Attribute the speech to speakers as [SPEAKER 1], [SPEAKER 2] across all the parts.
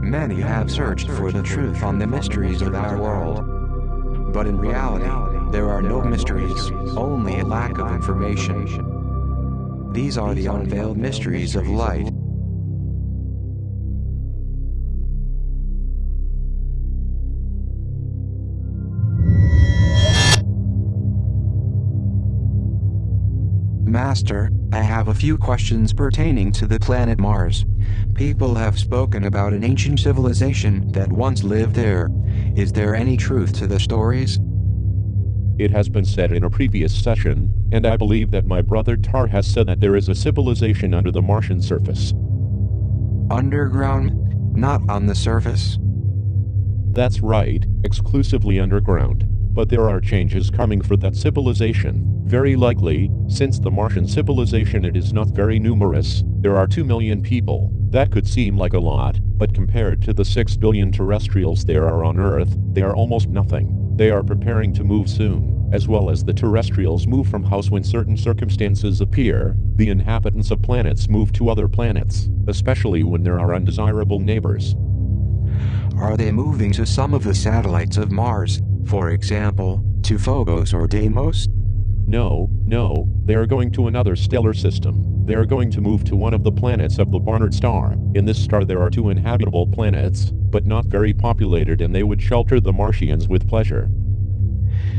[SPEAKER 1] Many have searched for the truth on the mysteries of our world. But in reality, there are no mysteries, only a lack of information. These are the unveiled mysteries of light. Master, I have a few questions pertaining to the planet Mars. People have spoken about an ancient civilization that once lived there. Is there any truth to the stories?
[SPEAKER 2] It has been said in a previous session, and I believe that my brother Tar has said that there is a civilization under the Martian surface.
[SPEAKER 1] Underground? Not on the surface?
[SPEAKER 2] That's right, exclusively underground. But there are changes coming for that civilization. Very likely, since the Martian civilization it is not very numerous, there are 2 million people. That could seem like a lot, but compared to the 6 billion terrestrials there are on Earth, they are almost nothing. They are preparing to move soon, as well as the terrestrials move from house when certain circumstances appear. The inhabitants of planets move to other planets, especially when there are undesirable neighbors.
[SPEAKER 1] Are they moving to some of the satellites of Mars, for example, to Phobos or Deimos?
[SPEAKER 2] No, they are going to another stellar system. They are going to move to one of the planets of the Barnard star. In this star there are 2 inhabitable planets, but not very populated, and they would shelter the Martians with pleasure.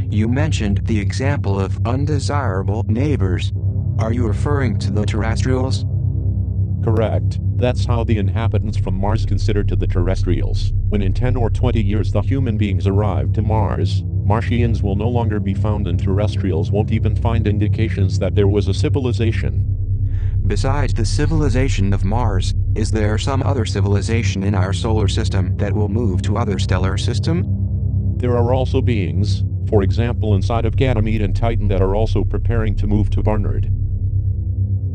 [SPEAKER 1] You mentioned the example of undesirable neighbors. Are you referring to the terrestrials?
[SPEAKER 2] Correct. That's how the inhabitants from Mars consider to the terrestrials. When in 10 or 20 years the human beings arrive to Mars, Martians will no longer be found and terrestrials won't even find indications that there was a civilization.
[SPEAKER 1] Besides the civilization of Mars, is there some other civilization in our solar system that will move to other stellar system?
[SPEAKER 2] There are also beings, for example inside of Ganymede and Titan, that are also preparing to move to Barnard.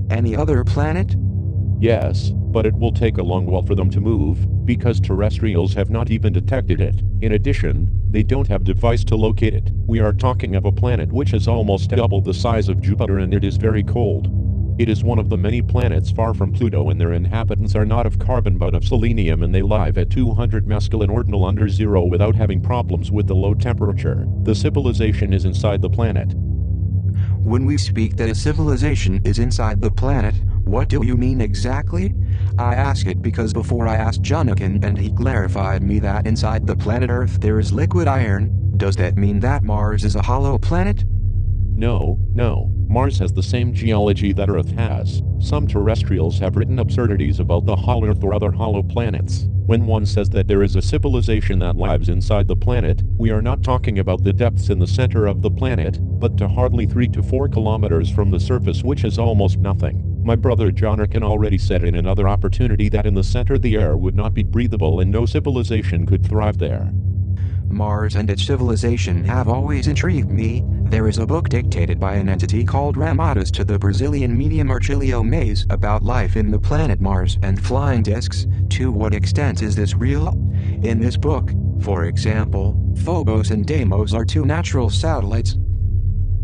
[SPEAKER 1] Any other planet?
[SPEAKER 2] Yes, but it will take a long while for them to move, because terrestrials have not even detected it. In addition, they don't have device to locate it. We are talking of a planet which is almost double the size of Jupiter, and it is very cold. It is one of the many planets far from Pluto, and their inhabitants are not of carbon but of selenium, and they live at 200 mescaline ordinal under zero without having problems with the low temperature. The civilization is inside the planet.
[SPEAKER 1] When we speak that a civilization is inside the planet, what do you mean exactly? I ask it because before I asked Jonathan and he clarified me that inside the planet Earth there is liquid iron. Does that mean that Mars is a hollow planet?
[SPEAKER 2] No. Mars has the same geology that Earth has. Some terrestrials have written absurdities about the hollow Earth or other hollow planets. When one says that there is a civilization that lives inside the planet, we are not talking about the depths in the center of the planet, but to hardly 3 to 4 kilometers from the surface, which is almost nothing. My brother Jonathan already said in another opportunity that in the center the air would not be breathable and no civilization could thrive there.
[SPEAKER 1] Mars and its civilization have always intrigued me. There is a book dictated by an entity called Ramadas to the Brazilian medium Archilio Mays about life in the planet Mars and flying discs. To what extent is this real? In this book, for example, Phobos and Deimos are 2 natural satellites.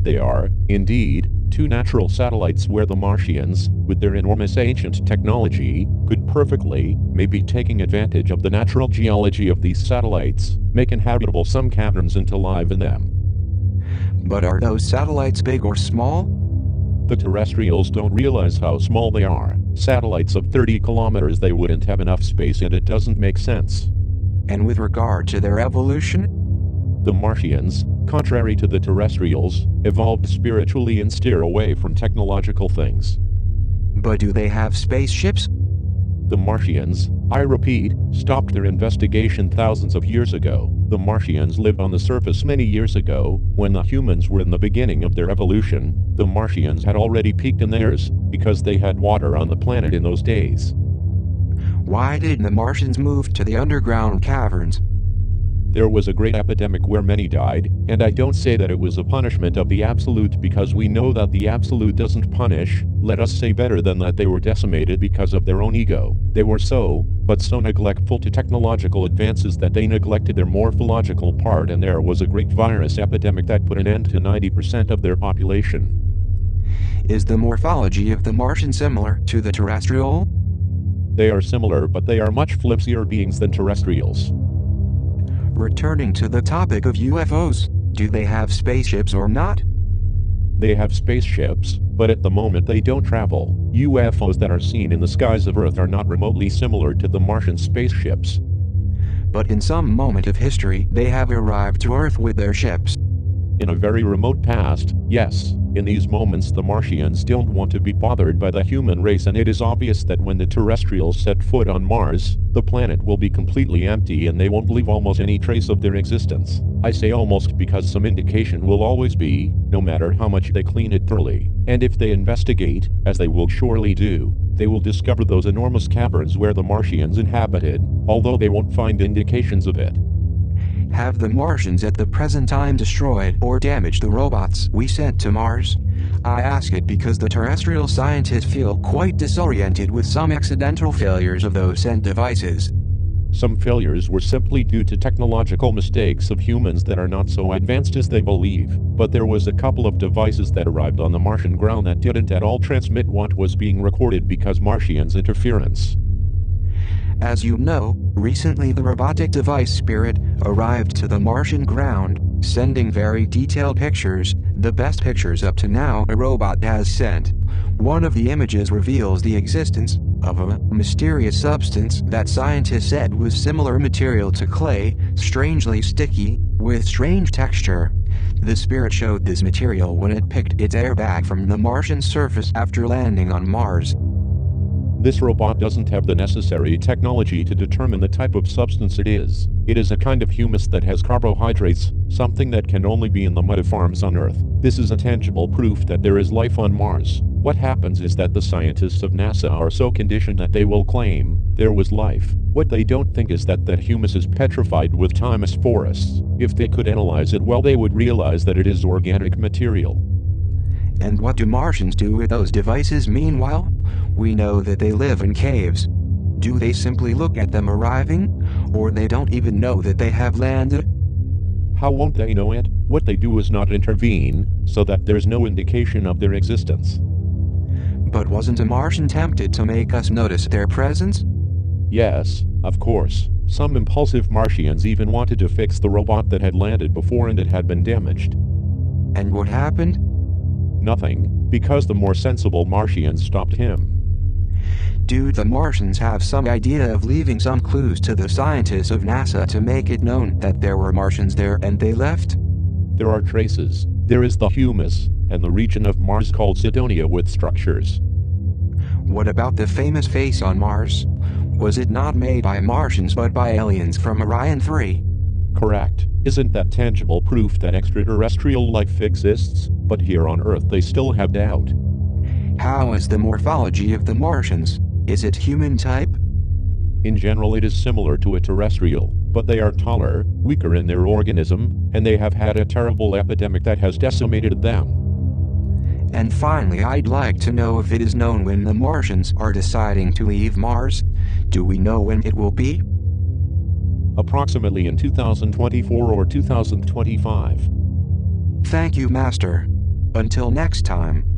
[SPEAKER 2] They are, indeed, 2 natural satellites where the Martians, with their enormous ancient technology, could perfectly, maybe taking advantage of the natural geology of these satellites, make inhabitable some caverns and to live in them.
[SPEAKER 1] But are those satellites big or small?
[SPEAKER 2] The terrestrials don't realize how small they are. Satellites of 30 kilometers, they wouldn't have enough space, and it doesn't make sense.
[SPEAKER 1] And with regard to their evolution?
[SPEAKER 2] The Martians, contrary to the terrestrials, evolved spiritually and steer away from technological things.
[SPEAKER 1] But do they have spaceships?
[SPEAKER 2] The Martians, I repeat, stopped their investigation thousands of years ago. The Martians lived on the surface many years ago. When the humans were in the beginning of their evolution, the Martians had already peaked in theirs, because they had water on the planet in those days.
[SPEAKER 1] Why didn't the Martians move to the underground caverns?
[SPEAKER 2] There was a great epidemic where many died, and I don't say that it was a punishment of the Absolute, because we know that the Absolute doesn't punish. Let us say better than that they were decimated because of their own ego. They were so neglectful to technological advances that they neglected their morphological part, and there was a great virus epidemic that put an end to 90% of their population.
[SPEAKER 1] Is the morphology of the Martian similar to the terrestrial?
[SPEAKER 2] They are similar, but they are much flimsier beings than terrestrials.
[SPEAKER 1] Returning to the topic of UFOs, do they have spaceships or not?
[SPEAKER 2] They have spaceships, but at the moment they don't travel. UFOs that are seen in the skies of Earth are not remotely similar to the Martian spaceships.
[SPEAKER 1] But in some moment of history, they have arrived to Earth with their ships.
[SPEAKER 2] In a very remote past, yes. In these moments the Martians don't want to be bothered by the human race, and it is obvious that when the terrestrials set foot on Mars, the planet will be completely empty and they won't leave almost any trace of their existence. I say almost because some indication will always be, no matter how much they clean it thoroughly. And if they investigate, as they will surely do, they will discover those enormous caverns where the Martians inhabited, although they won't find indications of it.
[SPEAKER 1] Have the Martians at the present time destroyed or damaged the robots we sent to Mars? I ask it because the terrestrial scientists feel quite disoriented with some accidental failures of those sent devices.
[SPEAKER 2] Some failures were simply due to technological mistakes of humans that are not so advanced as they believe, but there was a couple of devices that arrived on the Martian ground that didn't at all transmit what was being recorded because Martians' interference.
[SPEAKER 1] As you know, recently the robotic device Spirit arrived to the Martian ground, sending very detailed pictures, the best pictures up to now a robot has sent. One of the images reveals the existence of a mysterious substance that scientists said was similar material to clay, strangely sticky, with strange texture. The Spirit showed this material when it picked its airbag from the Martian surface after landing on Mars.
[SPEAKER 2] This robot doesn't have the necessary technology to determine the type of substance it is. It is a kind of humus that has carbohydrates, something that can only be in the mud farms on Earth. This is a tangible proof that there is life on Mars. What happens is that the scientists of NASA are so conditioned that they will claim there was life. What they don't think is that humus is petrified with time as forests. If they could analyze it well, they would realize that it is organic material.
[SPEAKER 1] And what do Martians do with those devices meanwhile? We know that they live in caves. Do they simply look at them arriving? Or they don't even know that they have landed?
[SPEAKER 2] How won't they know it? What they do is not intervene, so that there's no indication of their existence.
[SPEAKER 1] But wasn't a Martian tempted to make us notice their presence?
[SPEAKER 2] Yes, of course. Some impulsive Martians even wanted to fix the robot that had landed before and it had been damaged.
[SPEAKER 1] And what happened?
[SPEAKER 2] Nothing, because the more sensible Martians stopped him.
[SPEAKER 1] Do the Martians have some idea of leaving some clues to the scientists of NASA to make it known that there were Martians there and they left?
[SPEAKER 2] There are traces. There is the humus, and the region of Mars called Cydonia with structures.
[SPEAKER 1] What about the famous face on Mars? Was it not made by Martians but by aliens from Orion 3?
[SPEAKER 2] Correct. Isn't that tangible proof that extraterrestrial life exists? But here on Earth they still have doubt.
[SPEAKER 1] How is the morphology of the Martians? Is it human type?
[SPEAKER 2] In general it is similar to a terrestrial, but they are taller, weaker in their organism, and they have had a terrible epidemic that has decimated them.
[SPEAKER 1] And finally, I'd like to know if it is known when the Martians are deciding to leave Mars. Do we know when it will be?
[SPEAKER 2] Approximately in 2024 or 2025.
[SPEAKER 1] Thank you, Master. Until next time.